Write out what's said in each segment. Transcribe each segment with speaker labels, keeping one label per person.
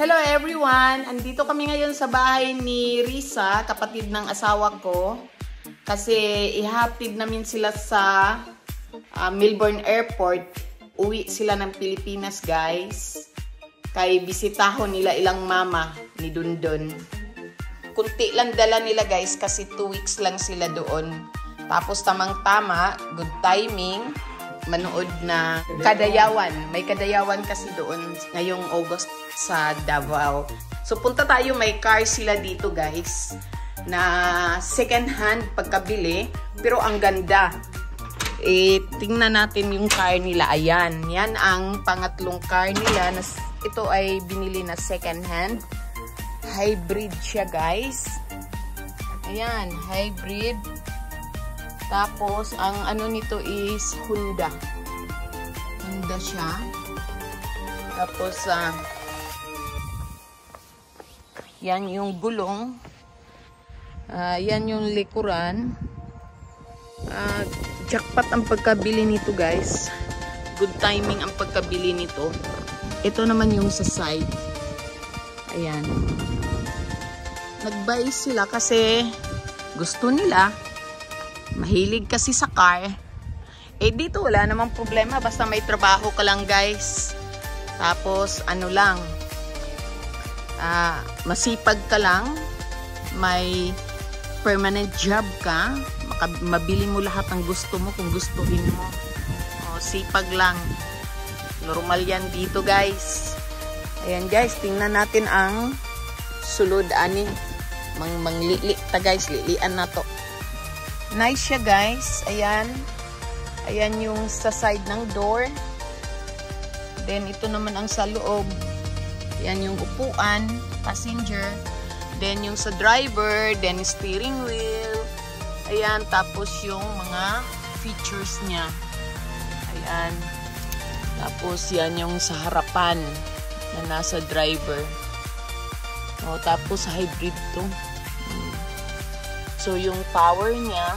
Speaker 1: Hello everyone! Andito kami ngayon sa bahay ni Risa, kapatid ng asawa ko. Kasi ihatid namin sila sa Melbourne Airport. Uwi sila ng Pilipinas, guys. Kay bisitahon nila ilang mama ni Dundon. Kunti lang dala nila, guys, kasi 2 weeks lang sila doon. Tapos tamang-tama, good timing, manood na Kadayawan. May Kadayawan kasi doon ngayong August sa Davao. So punta tayo, may car sila dito, guys, na second hand pagkabili, pero ang ganda. Tingnan natin yung car nila. Ayan, yan ang pangatlong car nila. Ito ay binili na second hand. Hybrid siya, guys. Ayan, hybrid. Tapos ang ano nito is Honda. Honda siya. Tapos yan yung gulong. Yan yung likuran. Jackpot ang pagkabili nito, guys. Good timing ang pagkabili nito. Ito naman yung sa side. Ayan. Nag-buy sila kasi gusto nila. Mahilig kasi sa car. Dito wala namang problema. Basta may trabaho ka lang, guys. Tapos ano lang, masipag ka lang, may permanent job ka, mabili mo lahat ng gusto mo kung gustuhin mo. Sipag lang. Normal yan dito, guys. Ayan, guys, tingnan natin ang sulod ani. Manglili ta, guys, lilian na to. Nice siya, guys. Ayan. Ayan yung sa side ng door. Then ito naman ang sa loob. Yan yung upuan, passenger. Then yung sa driver, then steering wheel. Ayan, tapos yung mga features niya. Ayan. Tapos yan yung sa harapan na nasa driver. Tapos hybrid to. So yung power niya,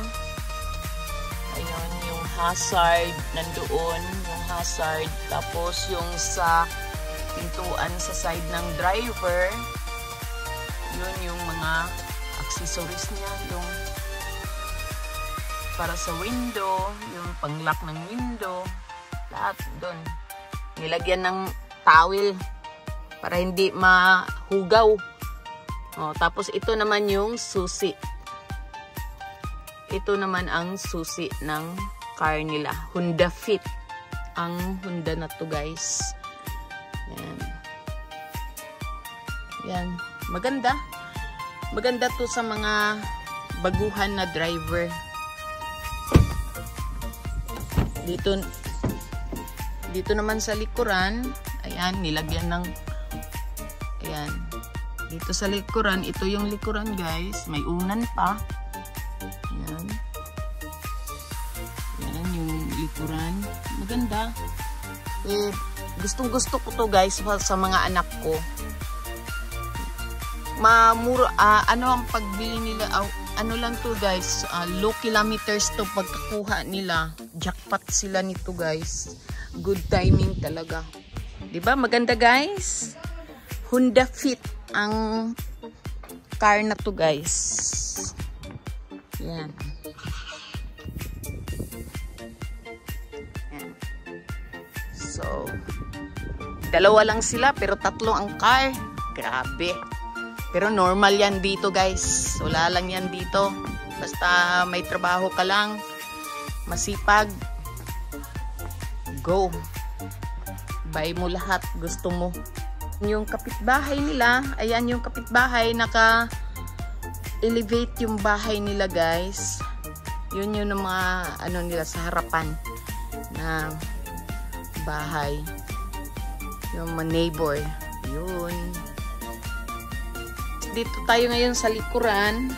Speaker 1: ayun, yung hazard nandoon, yung hazard. Tapos yung sa pintuan sa side ng driver, yun yung mga accessories niya, yung para sa window, yung pang-lock ng window, lahat doon. Nilagyan ng towel para hindi mahugaw. Tapos ito naman yung susi. Ito naman ang susi ng car nila. Honda Fit ang Honda na to, guys. Yan. Yan. Maganda. Maganda to sa mga baguhan na driver. Dito naman sa likuran, ayan, nilagyan ng, ayan. Dito sa likuran, ito yung likuran, guys. May unan pa. Ayan. Ayan yung likuran. Maganda. Gustong-gusto ko to, guys, sa mga anak ko. Mamura, ano ang pagbili nila, ano lang to, guys, low kilometers to pagkakuha nila. Jackpot sila nito, guys. Good timing talaga. Diba? Maganda, guys. Honda Fit ang car na to, guys. Yan. Yan. So, dalawa lang sila pero tatlo ang car. Grabe. Pero normal yan dito, guys. Wala lang yan dito. Basta may trabaho ka lang, masipag, go. Buy mo lahat gusto mo. Yung kapitbahay nila, ayan yung kapitbahay, naka-elevate yung bahay nila, guys. Yun yung mga ano nila sa harapan na bahay. Yung mga neighbor. Yun. Dito tayo ngayon sa likuran.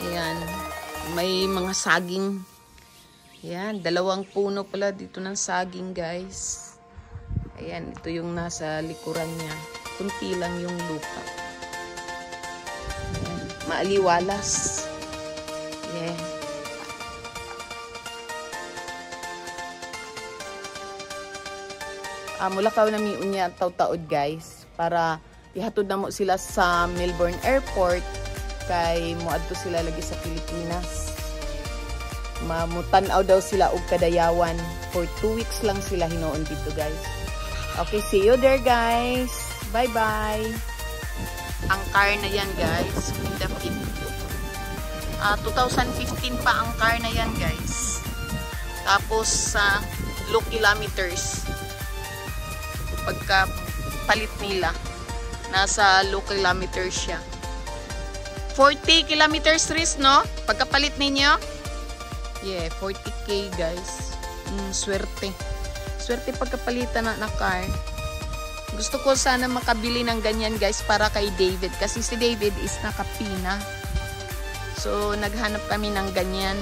Speaker 1: Ayan. May mga saging. Ayan. 2 puno pala dito ng saging, guys. Ayan. Ito yung nasa likuran niya. Kunti lang yung lupa. Ayan. Maaliwalas. Yeah. mulakaw na mi unya taw-taod guys para ihatod na mo sila sa Melbourne Airport kay moadto sila lagi sa Pilipinas. Mamutanaw daw sila og kadayawan for 2 weeks lang sila hinuon dito guys. Okay, see you there guys. Bye bye. Ang car na yan guys, Honda Fit. 2015 pa ang car na yan guys. Tapos sa low kilometers pagka palit nila nasa low kilometers siya. 40 kilometers Riz, no? Pagkapalit ninyo? Yeah, 40k guys. Swerte. Swerte pagkapalitan na car. Gusto ko sana makabili ng ganyan guys para kay David. Kasi si David is nakapina. So, naghanap kami ng ganyan.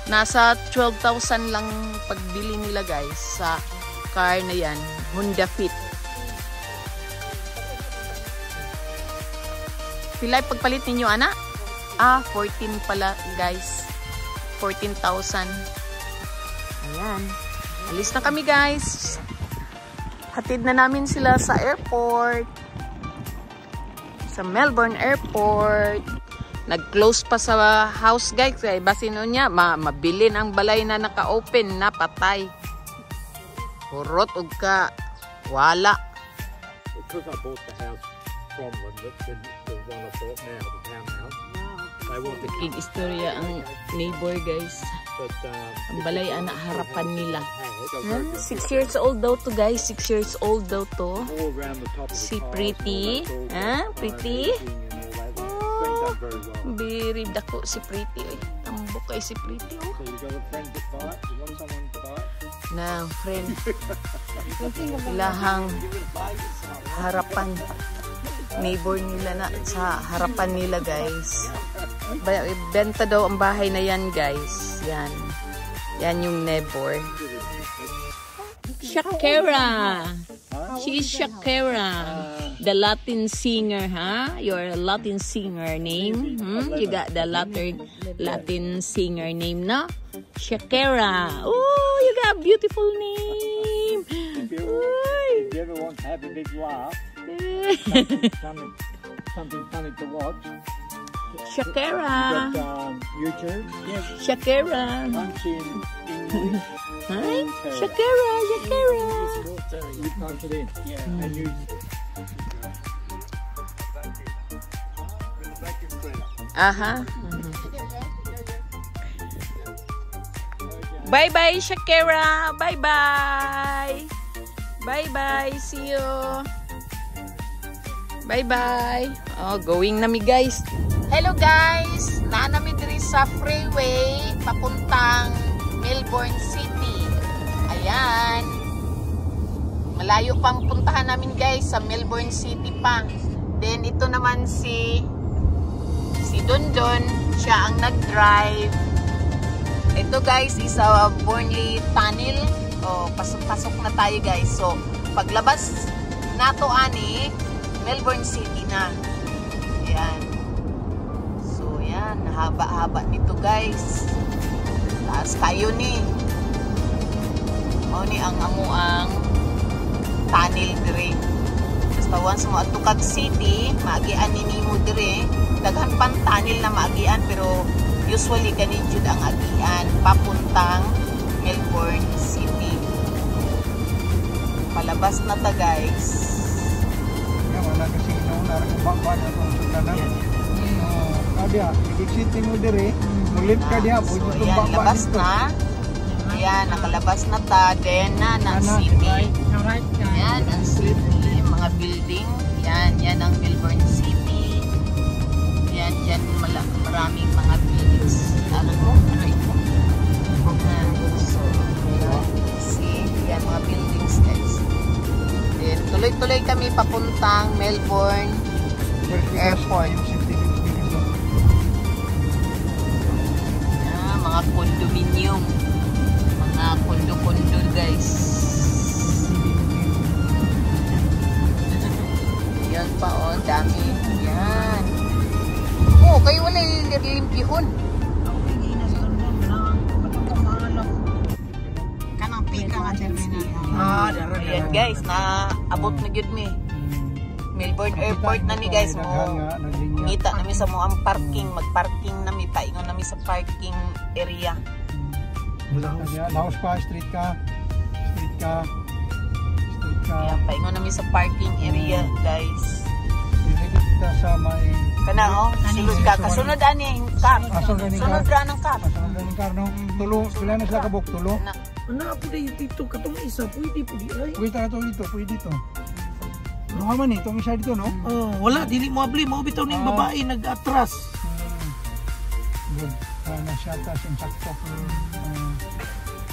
Speaker 1: Nasa 12,000 lang pagbili nila guys sa car na yan. Honda Fit. Pilay pagpalit ninyo, ana? 14 pala, guys. 14,000. Ayan. Alis na kami, guys. Hatid na namin sila sa airport. Sa Melbourne Airport. Nag-close pa sa house, guys. Kaya basino niya, mabilin ang balay na naka-open na patay. Hurot og ka. Wala.
Speaker 2: Because I bought the house from them, the one I bought now, the townhouse. They want the
Speaker 1: King istorya ang neighbor guys.
Speaker 2: but
Speaker 1: Ang balay anak harapan nila. 6 years old daw to guys. 6 years old daw to.
Speaker 2: all around the top of the
Speaker 1: Si
Speaker 2: tiles,
Speaker 1: Pretty.
Speaker 2: so that's all
Speaker 1: Ha? Pretty?
Speaker 2: editing and all that. It's been done very well.
Speaker 1: Very dako si Pretty. Tambok kay si Pretty. Oh.
Speaker 2: So you got a friend to buy it? You want someone to buy it?
Speaker 1: Nang friend. Ilahang harapan. Neighbor nila na sa harapan nila guys. Benta daw ang bahay na yan guys. Yan. Yan yung neighbor. Shakira. She's Shakira. The Latin singer, huh? You're a Latin singer name. You got the Latin singer name, no? Shakira. Oh, you got a beautiful name.
Speaker 2: If you ever want to have a big laugh, something funny to watch,
Speaker 1: Shakira.
Speaker 2: you've got YouTube,
Speaker 1: Shakira.
Speaker 2: punch in English,
Speaker 1: Hi, Shakira, Shakira.
Speaker 2: you punch it in, and you...
Speaker 1: Aha. Bye-bye, Shakira. Bye-bye. Bye-bye. See you. Bye-bye. Oh, going na mi guys. Hello guys. Naanami diri sa freeway papuntang Melbourne City. Ayan. Malayo pang puntahan namin guys sa Melbourne City pa. Then ito naman si Dondon. Siya ang nag-drive. Ito guys is a Burnley Tunnel. Oh, pasok na tayo guys. So, paglabas nato ani Melbourne City na. Ayan. So, yan. Haba-haba nito guys. Taas kayo ni. O ni ang amuang tunnel dire. Basta once mo at Tukag City, maagian ni mo dire. Daghan pang tunnel na maagian pero usually kani jud ang agian papuntang Melbourne City. Palabas na ta guys.
Speaker 3: Wala kasi inauna rin ang bakba na itong sudanan. Kadya, i-exit mo dire, mulit ka diya,
Speaker 1: So,
Speaker 3: pwede itong
Speaker 1: yan,
Speaker 3: bakba
Speaker 1: labas
Speaker 3: dito.
Speaker 1: na. Ayan, nakalabas na ta. Then na, ng city. Ayan, ang city. Mga building. Yan ang Melbourne City. Yan, dyan maraming mga buildings. Ano mo? Aray ko. So, see, yan mga buildings guys. Then, tuloy-tuloy kami papuntang Melbourne Airport. Mga condominium. Mga kondo-kondo guys. Yan pa oh, dami. Yan. Oh, kayo wala limpihon. Ayan guys, naabot na gyud mi. Melbourne Airport na ni guys mo. Ngita nami sa mo ang parking, magparking nami, paingon nami sa parking area.
Speaker 3: Laos pa, street ka.
Speaker 1: Ayan, paingon nami sa parking area guys.
Speaker 3: Dili kita sa may
Speaker 1: Kana sunod ka, kasunod ani yung kap. Sunod ra ng kap.
Speaker 3: Sunod ra ng kap no. Tulo, sila na sila kabuk tulo.
Speaker 4: Ano po dito katong isa pwede po di ay.
Speaker 3: Pwede ta dito, pwede dito. Ano man itong isa dito no?
Speaker 4: Oh, wala dili mo abli mo bitaw ning babae nag-atras.
Speaker 3: Good. Na siya ta sin sakto.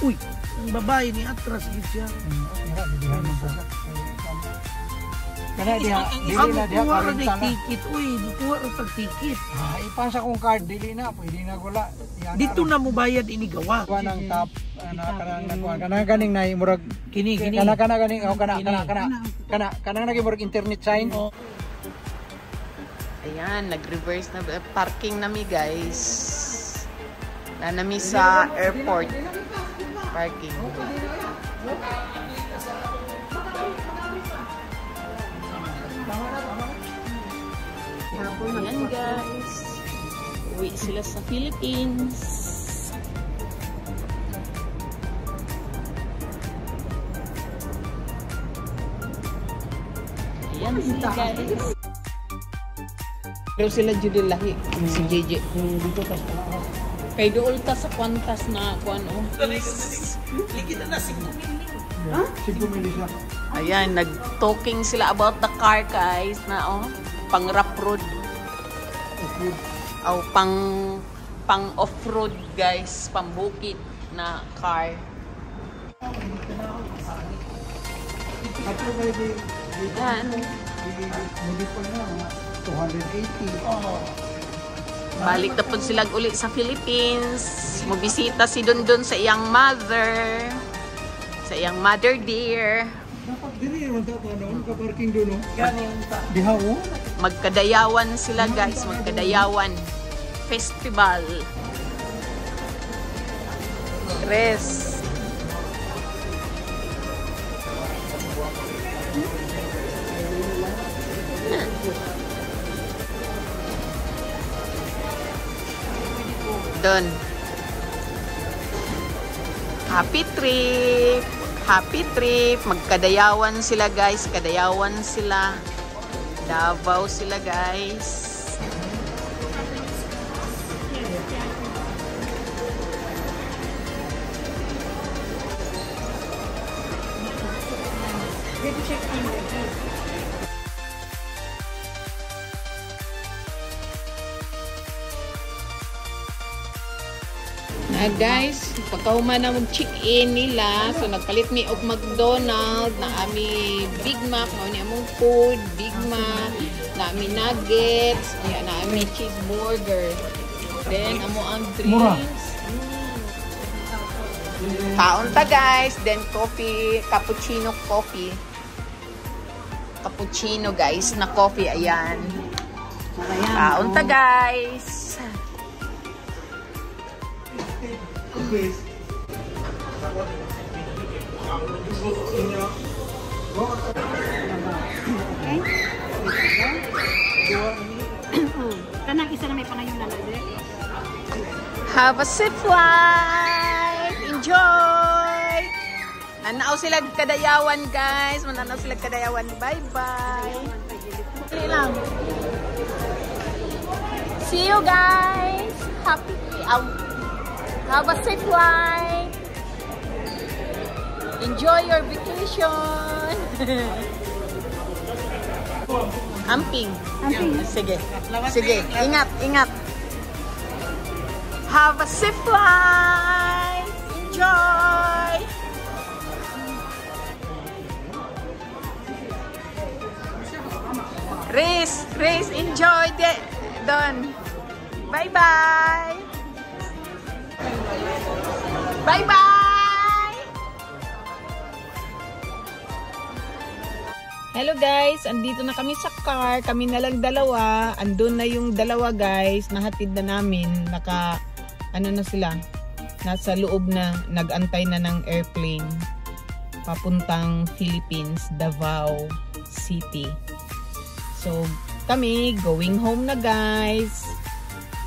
Speaker 4: Uy, ang babae ni atras gid siya.
Speaker 3: Kana diha, dili na diha karon sana.
Speaker 4: Ticket, uy, kuha ra tag ticket.
Speaker 3: Ipasa kong card dili na, pwede na wala.
Speaker 4: Dito na mo bayad ini gawa.
Speaker 3: Kuha ng top, kana ganing na murag
Speaker 4: Kini.
Speaker 3: kana ganing kana nagi murag internet sign.
Speaker 1: Ayan, nag-reverse na parking nami guys. Na nami sa airport parking. Ayan guys, uwi sila sa Philippines. Ayan sila guys. Pero sila Judy lahi, si JJ. Kay dool ta sa kwantas na kuan o.
Speaker 4: Ligid na 5
Speaker 3: mili siya.
Speaker 1: Ayan, nag-talking sila about the car guys na pang rough road. O pang off-road guys, pang bukid na car. Ayan. Balik na po sila ulit sa Philippines. Mabisita si Dondon sa iyang mother. Sa iyang mother dear.
Speaker 3: Dapat dili man ta noon ka parking do no. Diha o.
Speaker 1: Magkadayawan sila guys, magkadayawan festival. Res. Done. Happy trip. Happy trip. Magkadayawan sila guys. Kadayawan sila. Davao sila guys. Guys, pagkahuman na mag-check-in nila, so nagpalit mi og McDonald's na ami Big Mac, na among food, Big Mac, na ami nuggets, na ami cheeseburger. Then amo ang drinks. Kaon ta guys, then coffee, cappuccino coffee. Cappuccino guys na coffee, ayan. Kaon ta guys.
Speaker 5: Kanang isa na may pangayon na natin.
Speaker 1: Have a safe flight! Enjoy! Nanaaw sila kadayawan guys. Mananaw sila kadayawan. Bye-bye! See you guys! Have a safe flight! Enjoy your vacation! Amping. Sige. Sige. Ingat, ingat. Have a safe flight! Enjoy! Race, enjoy Don. Bye-bye! Bye-bye! Hello guys, andito na kami sa car. Kami na lang dalawa. Andun na yung dalawa guys. Nahatid na namin. Ano na sila. Nasa loob na. Nag-antay na ng airplane. papuntang Philippines, Davao City. So, kami going home na, guys.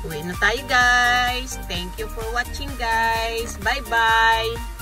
Speaker 1: Uwi na tayo, guys. Thank you for watching, guys. Bye-bye.